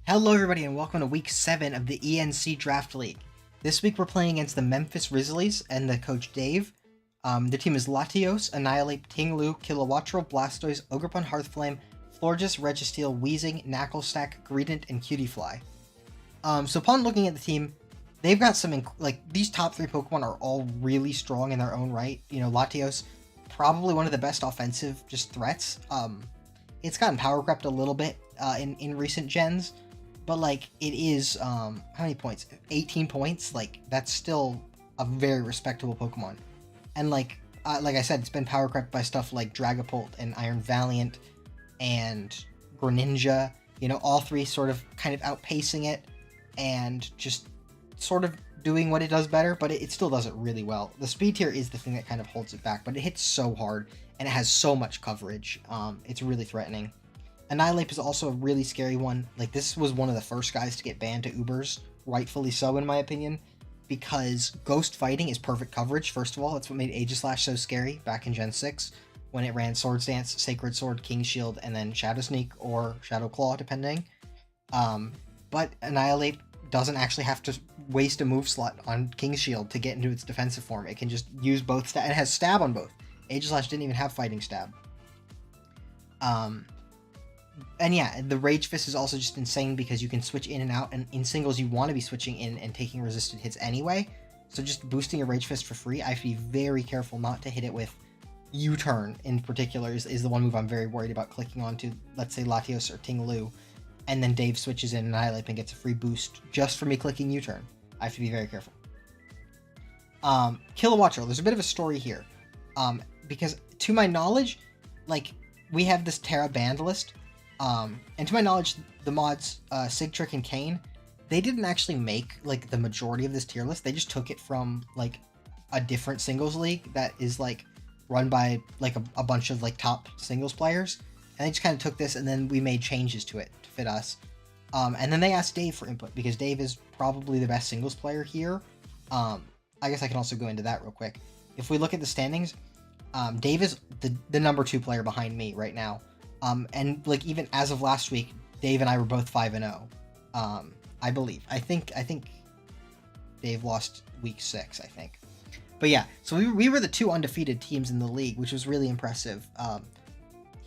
Hello everybody and welcome to week 7 of the ENC Draft League. This week we're playing against the Memphis Rizzlies and the coach Dave. The team is Latios, Annihilate, Tinglu, Kilowattrel, Blastoise, Ogerpon, Hearthflame, Florges, Registeel, Weezing, Knacklestack, Greedent, and Cutiefly. So upon looking at the team, they've got some, these top 3 Pokemon are all really strong in their own right. You know, Latios, probably one of the best offensive just threats. It's gotten power crept a little bit in recent gens. But, like, it is, how many points? 18 points? Like, that's still a very respectable Pokemon. And, like I said, it's been power crept by stuff like Dragapult and Iron Valiant and Greninja. You know, all 3 sort of kind of outpacing it and just sort of doing what it does better, but it still does it really well. The speed tier is the thing that kind of holds it back, but it hits so hard and it has so much coverage. It's really threatening. Annihilate is also a really scary one. Like, this was one of the first guys to get banned to Ubers, rightfully so in my opinion, because Ghost Fighting is perfect coverage, first of all. That's what made Aegislash so scary back in Gen 6, when it ran Swords Dance, Sacred Sword, King's Shield, and then Shadow Sneak or Shadow Claw, depending. But Annihilate doesn't actually have to waste a move slot on King's Shield to get into its defensive form. It can just use both stab. It has Stab on both. Aegislash didn't even have Fighting Stab. And yeah, the Rage Fist is also just insane because you can switch in and out, and in singles you want to be switching in and taking resisted hits anyway. So just boosting a Rage Fist for free, I have to be very careful not to hit it with U-Turn in particular is the one move I'm very worried about clicking onto, let's say Latios or Tinglu, and then Dave switches in Annihilate and gets a free boost just for me clicking U-Turn. I have to be very careful. Kilowattrel, there's a bit of a story here. Because to my knowledge, like, we have this Terra banned list. And to my knowledge, the mods, Sigtrick and Kane, they didn't actually make, like, the majority of this tier list. They just took it from, like, a different singles league that is, like, run by, like, a bunch of, like, top singles players. And they just kind of took this, and then we made changes to it to fit us. And then they asked Dave for input, because Dave is probably the best singles player here. I guess I can also go into that real quick. If we look at the standings, Dave is the number 2 player behind me right now. And, like, even as of last week, Dave and I were both 5-0, I believe. I think Dave lost week 6, I think. But yeah, so we were the 2 undefeated teams in the league, which was really impressive.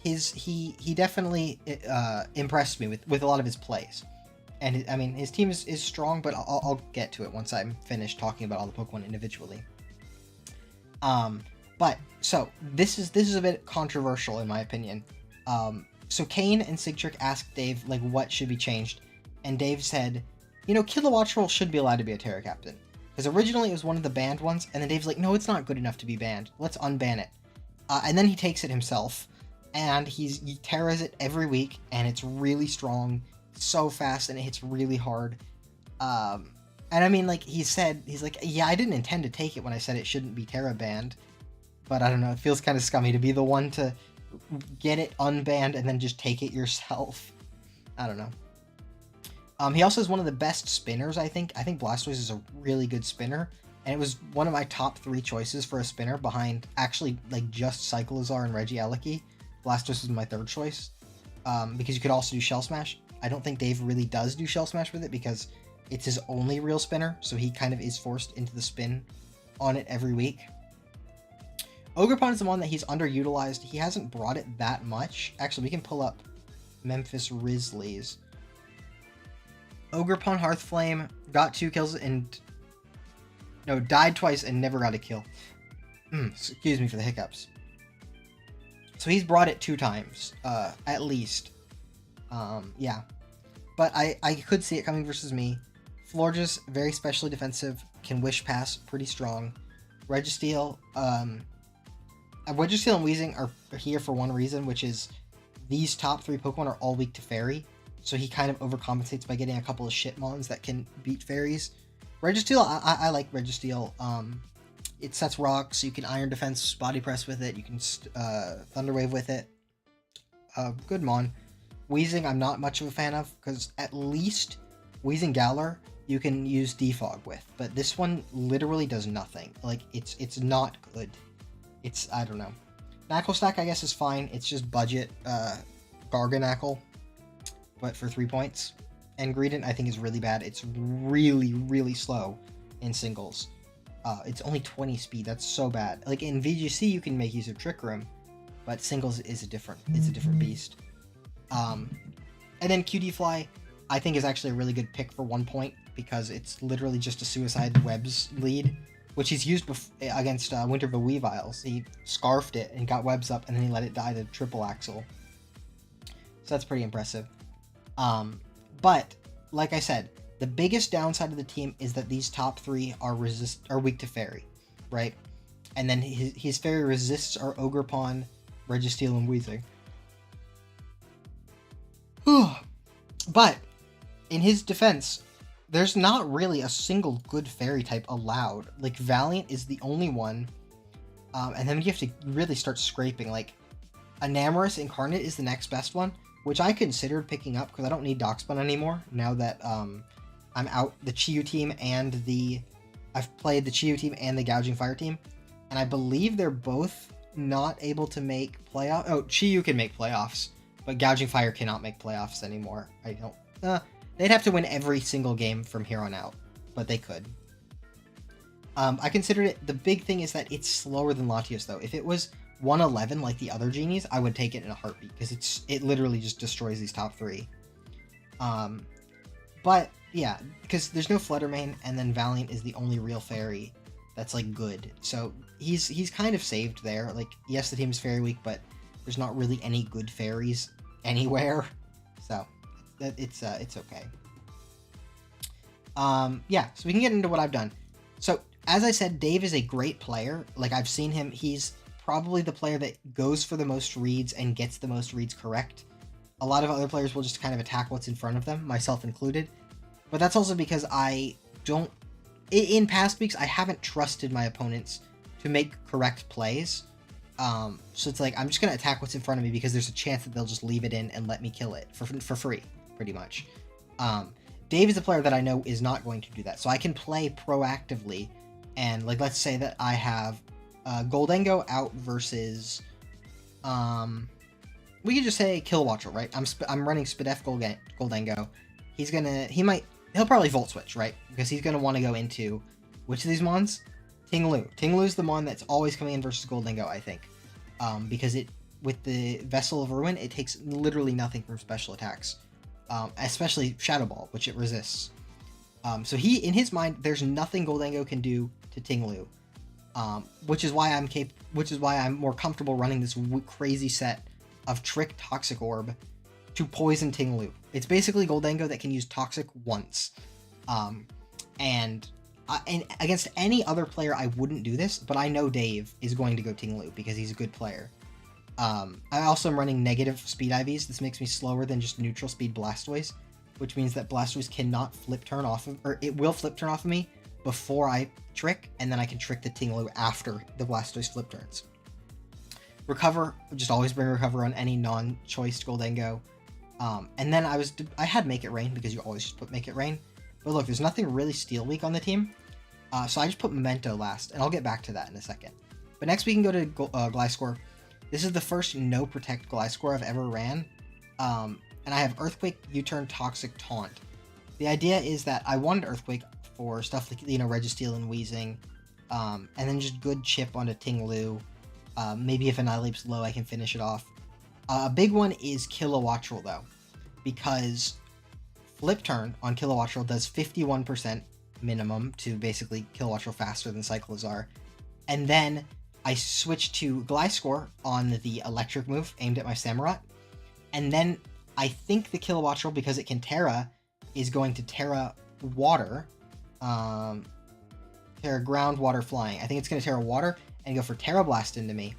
He definitely impressed me with a lot of his plays. And, I mean, his team is strong, but I'll get to it once I'm finished talking about all the Pokemon individually. But, so, this is a bit controversial in my opinion. So Kane and Sigtrick asked Dave, like, what should be changed, and Dave said, you know, Kilowattrel should be allowed to be a Terra Captain, because originally it was one of the banned ones, and then Dave's like, no, it's not good enough to be banned, let's unban it, and then he takes it himself, and he Terras it every week, and it's really strong, so fast, and it hits really hard, and I mean, like, he's like, yeah, I didn't intend to take it when I said it shouldn't be Terra banned, but I don't know, it feels kind of scummy to be the one to get it unbanned and then just take it yourself. I don't know. He also is one of the best spinners, I think. I think Blastoise is a really good spinner, and it was one of my top 3 choices for a spinner behind, actually, like, just Cyclizar and Regieleki. Blastoise was my 3rd choice, because you could also do Shell Smash. I don't think Dave really does do Shell Smash with it because it's his only real spinner, so he kind of is forced into the spin on it every week. Ogerpon is the one that he's underutilized. He hasn't brought it that much. Actually, we can pull up Memphis Rizzlies. Ogerpon Hearthflame got 2 kills and... No, died twice and never got a kill. Excuse me for the hiccups. So he's brought it 2 times, at least. Yeah. But I could see it coming versus me. Florges, very specially defensive, can Wish Pass, pretty strong. Registeel, Registeel and Weezing are here for one reason, which is these top 3 Pokemon are all weak to Fairy, so he kind of overcompensates by getting a couple of Shitmons that can beat Fairies. Registeel, I like Registeel. It sets rocks, so you can Iron Defense, Body Press with it, you can Thunder Wave with it. Good Mon. Weezing, I'm not much of a fan of, because at least Weezing Galar you can use Defog with, but this one literally does nothing. Like, it's not good. I don't know. Knacklestack, I guess, is fine. It's just budget Garganackle, but for 3 points. and Greedent I think is really bad. It's really, really slow in singles. It's only 20 speed. That's so bad. Like in VGC, you can make use of Trick Room, but singles is a different beast. And then QD Fly, I think is actually a really good pick for 1 point because it's literally just a Suicide Webs lead, which he's used against Winter the Weaviles. He scarfed it and got webs up, and then he let it die to triple axle. So that's pretty impressive. But like I said, the biggest downside of the team is that these top 3 are weak to Fairy, right? And then his Fairy resists are Ogerpon, Registeel, and Weezing. But in his defense, there's not really a single good Fairy type allowed. Like Valiant is the only one, and then you have to really start scraping. Like Enamorous Incarnate is the next best one, which I considered picking up because I don't need Darkspun anymore now that I'm out the Chiyu team and I've played the Chiyu team and the Gouging Fire team, and I believe they're both not able to make playoffs. Oh, Chiyu can make playoffs, but Gouging Fire cannot make playoffs anymore. I don't. They'd have to win every single game from here on out, but they could. I considered it. The big thing is that it's slower than Latios, though. If it was 111 like the other genies, I would take it in a heartbeat because it literally just destroys these top 3. But yeah, because there's no Fluttermane, and then Valiant is the only real Fairy that's like good. So he's kind of saved there. Like yes, the team's Fairy weak, but there's not really any good Fairies anywhere. So it's okay. Yeah, so we can get into what I've done. So as I said, Dave is a great player. Like I've seen him, he's probably the player that goes for the most reads and gets the most reads correct. A lot of other players will just kind of attack what's in front of them, myself included. But that's also because I don't... In past weeks, I haven't trusted my opponents to make correct plays. So it's like, I'm just going to attack what's in front of me because there's a chance that they'll just leave it in and let me kill it for free, pretty much. Dave is a player that I know is not going to do that. So I can play proactively. And like, let's say that I have Goldengo out versus... we could just say Kilowattrel, right? I'm running Spadef Goldengo. He'll probably Volt Switch, right? Because he's gonna want to go into which of these mons? Ting-Lu. Ting-Lu's the mon that's always coming in versus Goldengo, I think. Because with the Vessel of Ruin, it takes literally nothing from special attacks. Especially Shadow Ball, which it resists. So in his mind, there's nothing Goldengo can do to Ting-Lu. Which is why I'm more comfortable running this crazy set of Trick Toxic Orb to poison Ting-Lu. It's basically Goldengo that can use Toxic once. And against any other player, I wouldn't do this, but I know Dave is going to go Ting-Lu because he's a good player. I also am running negative speed IVs. This makes me slower than just neutral speed Blastoise, which means that Blastoise cannot flip turn off of, or it will flip turn off of me before I trick, and then I can trick the Ting-Lu after the Blastoise flip turns. Recover, just always bring Recover on any non-choiced Goldengo. And then I had Make It Rain because you always just put Make It Rain. But look, there's nothing really Steel weak on the team. So I just put Memento last, and I'll get back to that in a second. But next we can go to Gliscor. This is the first no Protect Gliscor I've ever ran. And I have Earthquake, U-Turn, Toxic, Taunt. The idea is that I wanted Earthquake for stuff like, Registeel and Weezing. And then just good chip onto Ting-Lu. Maybe if Annihilape's low, I can finish it off. A big one is Kilowattrel, though, because Flip Turn on Kilowattrel does 51% minimum to basically Kilowattrel faster than Cyclizar. And then I switch to Gliscor on the electric move aimed at my Samurott. And then I think the Kilowattrel, because it can Terra, is going to Terra Water. Terra Ground, Water, Flying. I think it's going to Terra Water and go for Terra Blast into me.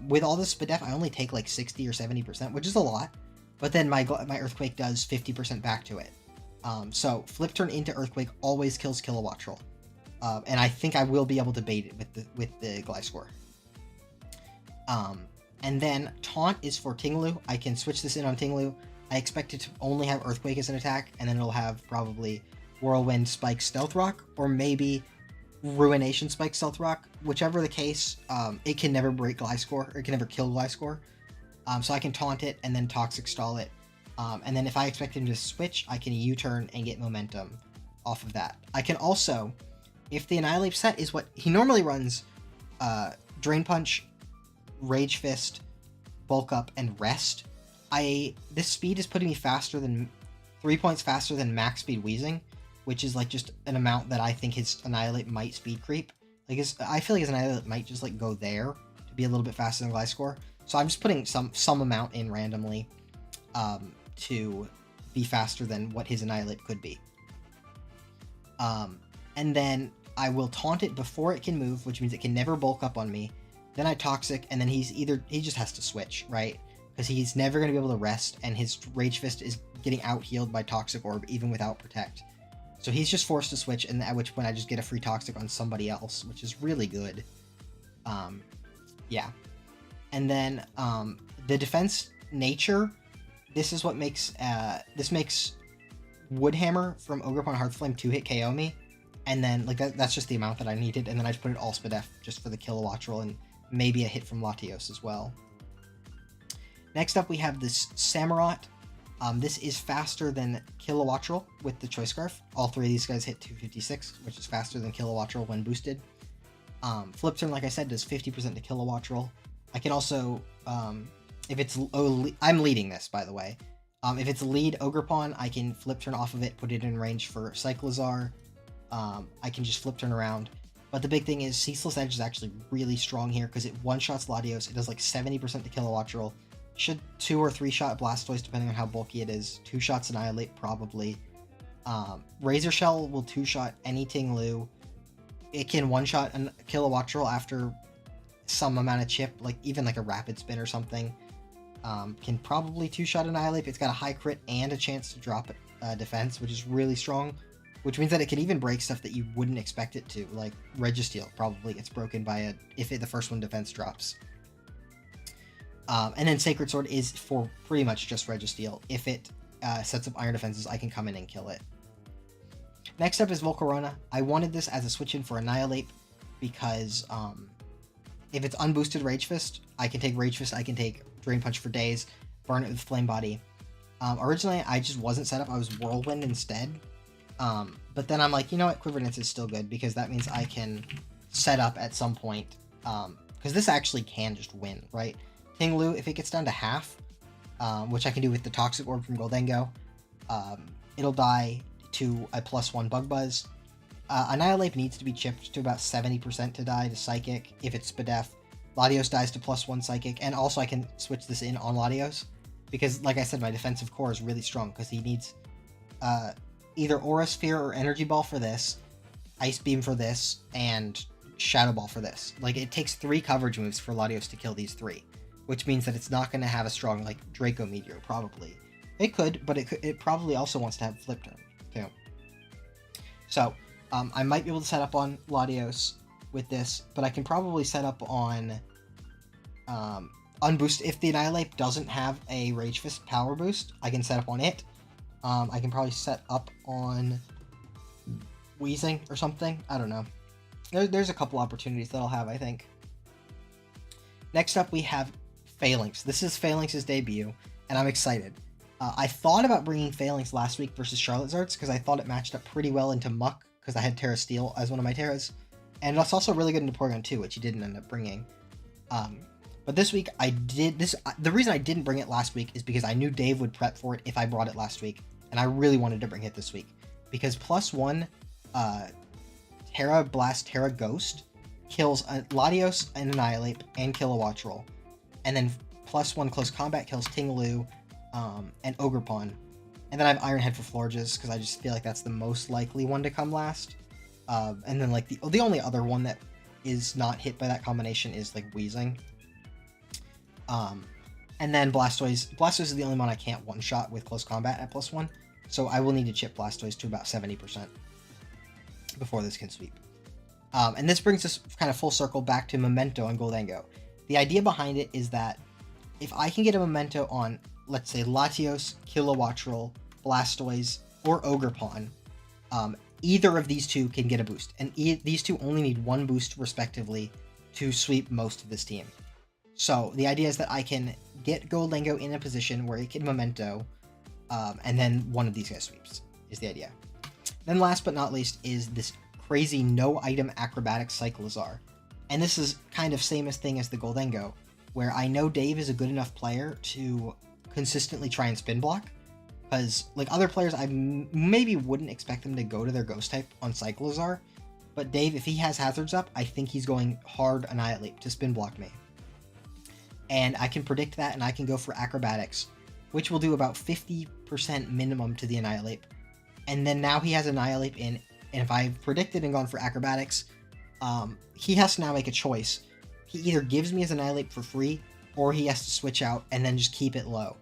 With all this Spadef, I only take like 60 or 70%, which is a lot. But then my Earthquake does 50% back to it. So Flip Turn into Earthquake always kills Kilowattrel. And I think I will be able to bait it with the Gliscor. And then Taunt is for Ting-Lu. I can switch this in on Ting-Lu. I expect it to only have Earthquake as an attack, and then it'll have probably Whirlwind, Spike, Stealth Rock, or maybe Ruination, Spike, Stealth Rock. Whichever the case, it can never break Gliscor, or it can never kill Gliscor. So I can Taunt it and then Toxic Stall it. And then if I expect him to switch, I can U-turn and get momentum off of that. I can also, if the Annihilate set is what he normally runs, Drain Punch, Rage Fist, Bulk Up, and Rest, this speed is putting me faster than 3 points faster than max speed Wheezing, which is like just an amount that I think his Annihilate might speed creep. Like I feel like his Annihilate might just like go there to be a little bit faster than Gliscor. So I'm just putting some amount in randomly to be faster than what his Annihilate could be. And then I will taunt it before it can move, which means it can never bulk up on me. Then I Toxic, and then he just has to switch, right? Because he's never going to be able to rest, and his Rage Fist is getting out-healed by Toxic Orb, even without Protect. So he's just forced to switch, and at which point I just get a free Toxic on somebody else, which is really good. Yeah. And then the defense nature, this is what makes, this makes Woodhammer from Ogerpon Hearthflame 2-hit KO me. And then, like, that's just the amount that I needed, and then I just put it all Spadef just for the Kilowattrel, and maybe a hit from Latios as well. Next up, we have this Samurott. This is faster than Kilowattrel with the Choice Scarf. All three of these guys hit 256, which is faster than Kilowattrel when boosted. Flip Turn, like I said, does 50% to Kilowattrel. I can also, if it's... I'm leading this, by the way. If it's lead Ogerpon, I can Flip Turn off of it, put it in range for Cyclizar. I can just Flip Turn around. But the big thing is Ceaseless Edge is actually really strong here because it one-shots Latios. It does like 70% to Kilowattrel. Should 2 or 3 shot Blastoise depending on how bulky it is. 2 shots Annihilate probably. Razor Shell will 2-shot any Ting-Lu. It can 1-shot a Kilowattrel after some amount of chip, like even like a Rapid Spin or something. Can probably 2-shot Annihilate. It's got a high crit and a chance to drop defense, which is really strong. Which means that it can even break stuff that you wouldn't expect it to, like Registeel probably gets broken by the first one defense drops. And then Sacred Sword is for pretty much just Registeel. If it sets up Iron Defenses, I can come in and kill it. Next up is Volcarona. I wanted this as a switch-in for Annihilate because if it's unboosted Rage Fist, I can take Rage Fist, I can take Drain Punch for days, burn it with Flame Body. Originally, I just wasn't set up. I was Whirlwind instead. But then I'm like, you know what, Quiver Dance is still good because that means I can set up at some point, because this actually can just win, right? Ting-Lu, if it gets down to half, which I can do with the Toxic Orb from Goldengo, it'll die to a +1 Bug Buzz. Annihilate needs to be chipped to about 70% to die to Psychic if it's Spadef. Latios dies to +1 Psychic, and also I can switch this in on Latios, because like I said, my defensive core is really strong, because he needs either Aura Sphere or Energy Ball for this, Ice Beam for this, and Shadow Ball for this. Like, it takes 3 coverage moves for Latios to kill these 3, which means that it's not going to have a strong, like, Draco Meteor, probably. It could, but it probably also wants to have Flip Turn, too. So, I might be able to set up on Latios with this, but I can probably set up on Unboost. If the Annihilate doesn't have a Rage Fist power boost, I can set up on it. I can probably set up on Wheezing or something. I don't know. There's a couple opportunities that I'll have, I think. Next up, we have Phalanx. This is Phalanx's debut, and I'm excited. I thought about bringing Phalanx last week versus Charlottesarts because I thought it matched up pretty well into Muck because I had Terra Steel as one of my Terras. And it's also really good into Porygon 2, which he didn't end up bringing. But this week, I did this. The reason I didn't bring it last week is because I knew Dave would prep for it if I brought it last week. And I really wanted to bring it this week. Because +1 Terra Blast, Terra Ghost kills Latios and Annihilate and Kilowattrel. And then +1 Close Combat kills Ting-Lu and Ogerpon. And then I have Iron Head for Florges, because I just feel like that's the most likely one to come last. And then, like, the only other one that is not hit by that combination is, like, Wheezing. And then Blastoise. Blastoise is the only one I can't one-shot with Close Combat at +1. So I will need to chip Blastoise to about 70% before this can sweep. And this brings us kind of full circle back to Memento on Goldengo. The idea behind it is that if I can get a Memento on, let's say, Latios, Kilowattrel, Blastoise, or Ogerpon, either of these two can get a boost. And these two only need 1 boost, respectively, to sweep most of this team. So the idea is that I can get Goldengo in a position where it can Memento, and then one of these guys sweeps, is the idea. Then last but not least is this crazy no-item acrobatic Cyclizar. And this is kind of same thing as the Goldengo, where I know Dave is a good enough player to consistently try and spin block, because like other players I maybe wouldn't expect them to go to their ghost type on Cyclizar, but Dave, if he has hazards up, I think he's going hard Annihilate to spin block me. And I can predict that, and I can go for acrobatics, which will do about 50% minimum to the Annihilate. And then now he has Annihilate in, and if I've predicted and gone for acrobatics, he has to now make a choice. He either gives me his Annihilate for free, or he has to switch out and then just keep it low.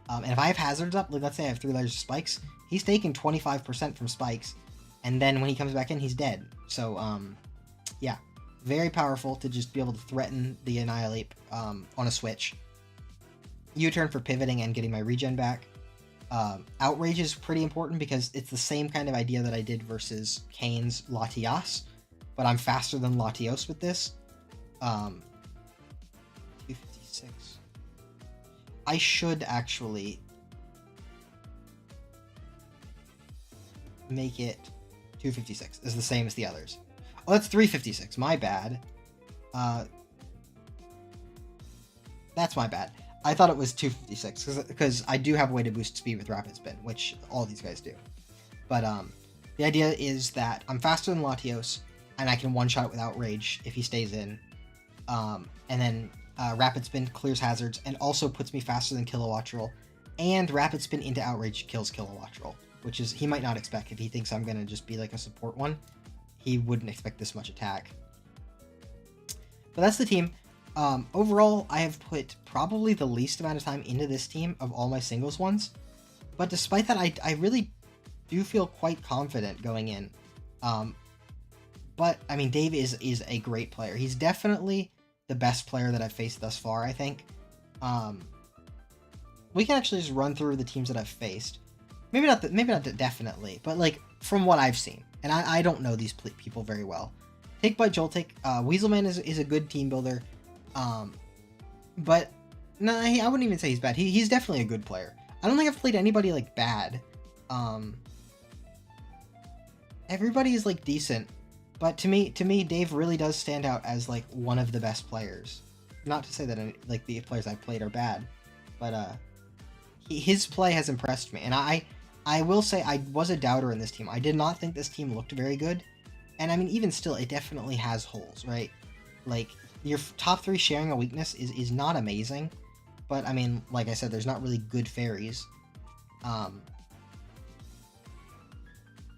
And if I have hazards up, like let's say I have 3 layers of spikes, he's taking 25% from spikes, and then when he comes back in, he's dead. So, yeah, very powerful to just be able to threaten the Annihilate on a switch. U-turn for pivoting and getting my regen back. Outrage is pretty important because it's the same kind of idea that I did versus Kane's Latios, but I'm faster than Latios with this. 256. I should actually make it 256. It's the same as the others. Oh, that's 356. My bad. That's my bad. I thought it was 256 because I do have a way to boost speed with Rapid Spin, which all these guys do. But the idea is that I'm faster than Latios, and I can one-shot it with Outrage if he stays in. And then Rapid Spin clears hazards and also puts me faster than Kilowattrel. And Rapid Spin into Outrage kills Kilowattrel, which is he might not expect. If he thinks I'm going to just be like a support one, he wouldn't expect this much attack. But that's the team. Overall, I have put probably the least amount of time into this team of all my singles ones. But despite that, I really do feel quite confident going in. But, I mean, Dave is a great player. He's definitely the best player that I've faced thus far, I think. We can actually just run through the teams that I've faced. Maybe not definitely, but, like, from what I've seen. And I don't know these people very well. Take by Joltik, Weaselman is a good team builder. But no, I wouldn't even say he's bad. He's definitely a good player. I don't think I've played anybody like bad. Everybody is like decent, but to me, Dave really does stand out as like one of the best players. Not to say that like the players I've played are bad, but his play has impressed me, and I will say I was a doubter in this team. I did not think this team looked very good, and I mean even still, it definitely has holes, right? Like, your top 3 sharing a weakness is not amazing, but I mean, like I said, there's not really good fairies.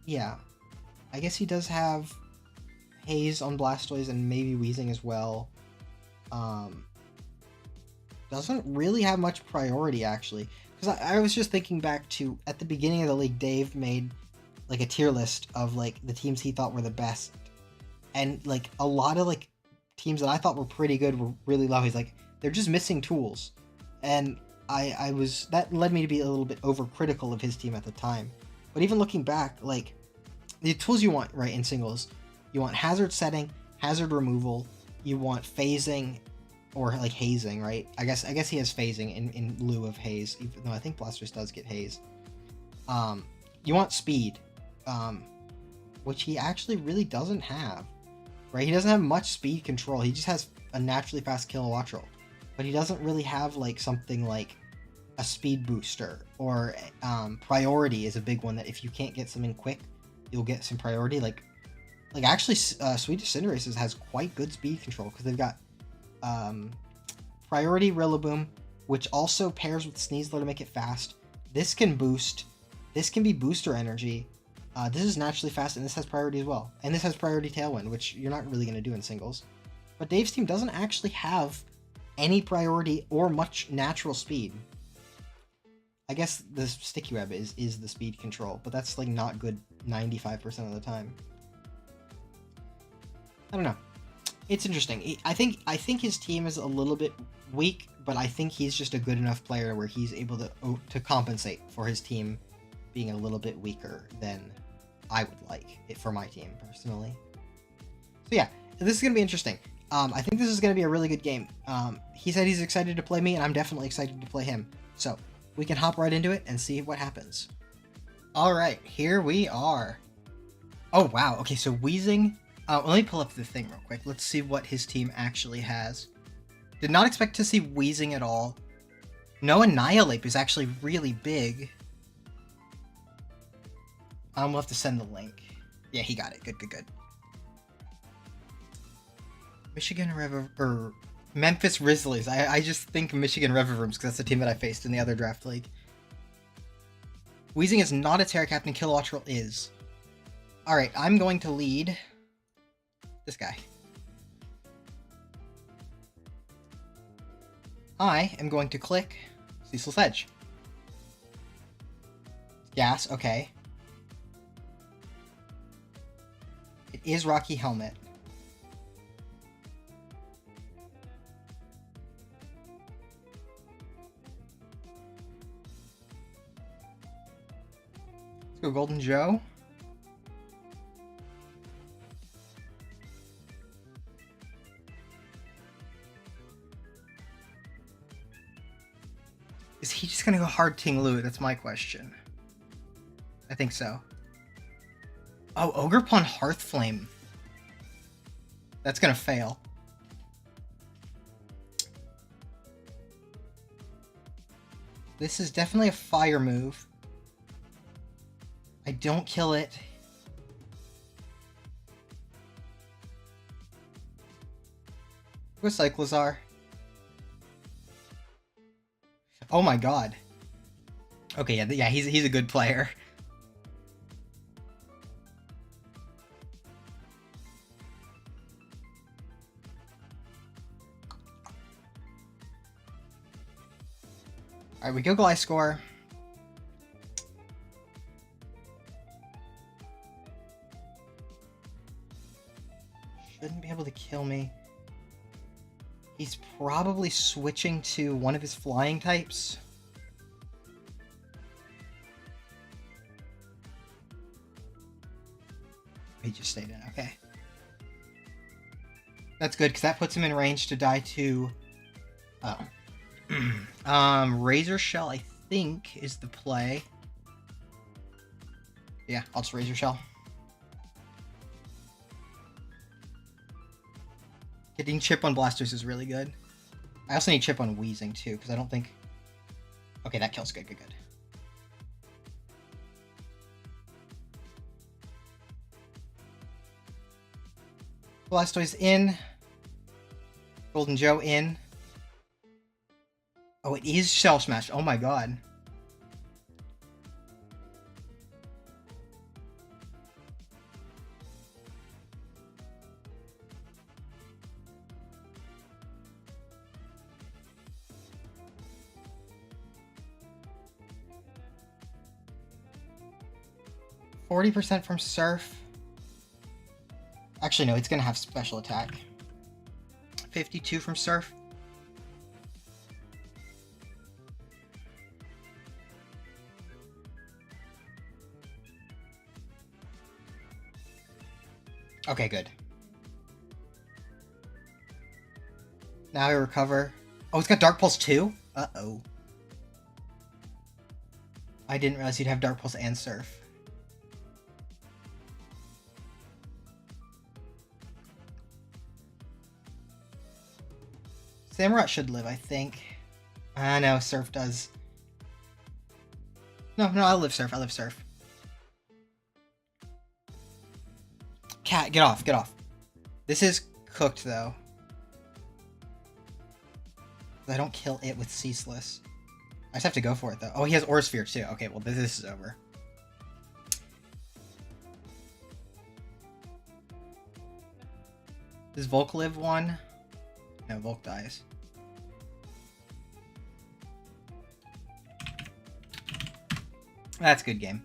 Yeah, I guess he does have Haze on Blastoise and maybe Weezing as well. Doesn't really have much priority, actually, because I was just thinking back to, at the beginning of the league, Dave made like a tier list of like the teams he thought were the best, and like a lot of like teams that I thought were pretty good were really low. He's like, they're just missing tools. And that led me to be a little bit overcritical of his team at the time. But even looking back, like, the tools you want, right, in singles, you want hazard setting, hazard removal, you want phasing, or like hazing, right? I guess he has phasing in lieu of haze, even though I think Blastoise does get haze. You want speed, which he actually really doesn't have. Right, he doesn't have much speed control. He just has a naturally fast Kilowattrel, but he doesn't really have like something like a speed booster, or priority is a big one. That if you can't get something quick, you'll get some priority. Like actually, Swedish Cinderaces has quite good speed control because they've got priority Rillaboom, which also pairs with Sneasler to make it fast. This can boost. This can be booster energy. This is naturally fast, and this has priority as well. And this has priority Tailwind, which you're not really going to do in singles. But Dave's team doesn't actually have any priority or much natural speed. I guess the Sticky Web is the speed control, but that's like not good 95% of the time. I don't know. It's interesting. I think his team is a little bit weak, but I think he's just a good enough player where he's able to compensate for his team being a little bit weaker than I would like it for my team, personally. So yeah, this is going to be interesting. I think this is going to be a really good game. He said he's excited to play me, and I'm definitely excited to play him. So, we can hop right into it and see what happens. Alright, here we are. Oh, wow. Okay, so Wheezing... let me pull up the thing real quick. Let's see what his team actually has. Did not expect to see Wheezing at all. No Annihilape is actually really big. We'll have to send the link. Yeah, he got it. Good, good, good. Michigan or Memphis Rizzlies. I just think Michigan Reverrooms because that's the team that I faced in the other draft league. Wheezing is not a Terra Captain. Kilowattrel is. Alright, I'm going to lead this guy. I am going to click Ceaseless Edge. Gas, okay. It is Rocky Helmet. Let's go Golden Joe. Is he just gonna go hard Ting Lu? That's my question. I think so. Oh, Ogerpon Hearthflame. That's gonna fail. This is definitely a fire move. I don't kill it. Go Cyclizar. Oh my god. Okay, yeah, he's a good player. Alright, we go Gliscor. Shouldn't be able to kill me. He's probably switching to one of his flying types. He just stayed in, okay. That's good, because that puts him in range to die to... Oh. Razor Shell, I think, is the play. Yeah, I'll just Razor Shell. Getting Chip on Blastoise is really good. I also need Chip on Wheezing, too, because I don't think... Okay, that kills. Good, good, good. Blastoise in. Golden Joe in. Oh, it is Shell Smash. Oh my god. %40 from Surf. Actually, no, it's gonna have special attack. 52 from Surf. Okay, good. Now I recover. Oh, it's got Dark Pulse too? Uh-oh. I didn't realize you'd have Dark Pulse and Surf. Samurott should live, I think. No, Surf does. No, I'll live Surf. Cat, get off, get off. This is cooked, though. I don't kill it with Ceaseless. I just have to go for it, though. Oh, he has Aura Sphere, too. Okay, well, this is over. Does Volk live one? No, Volk dies. That's a good game.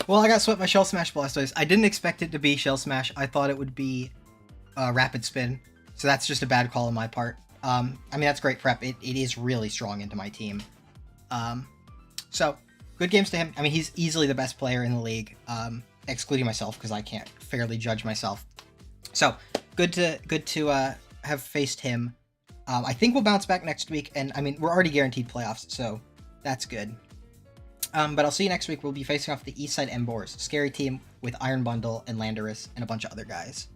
Well, I got swept by Shell Smash Blastoise. I didn't expect it to be Shell Smash. I thought it would be Rapid Spin. So that's just a bad call on my part. I mean, that's great prep. It is really strong into my team. So good games to him. I mean, he's easily the best player in the league, excluding myself because I can't fairly judge myself. So good to have faced him. I think we'll bounce back next week, and I mean we're already guaranteed playoffs, so that's good. But I'll see you next week. We'll be facing off the Eastside Embors, scary team with Iron Bundle and Landorus and a bunch of other guys.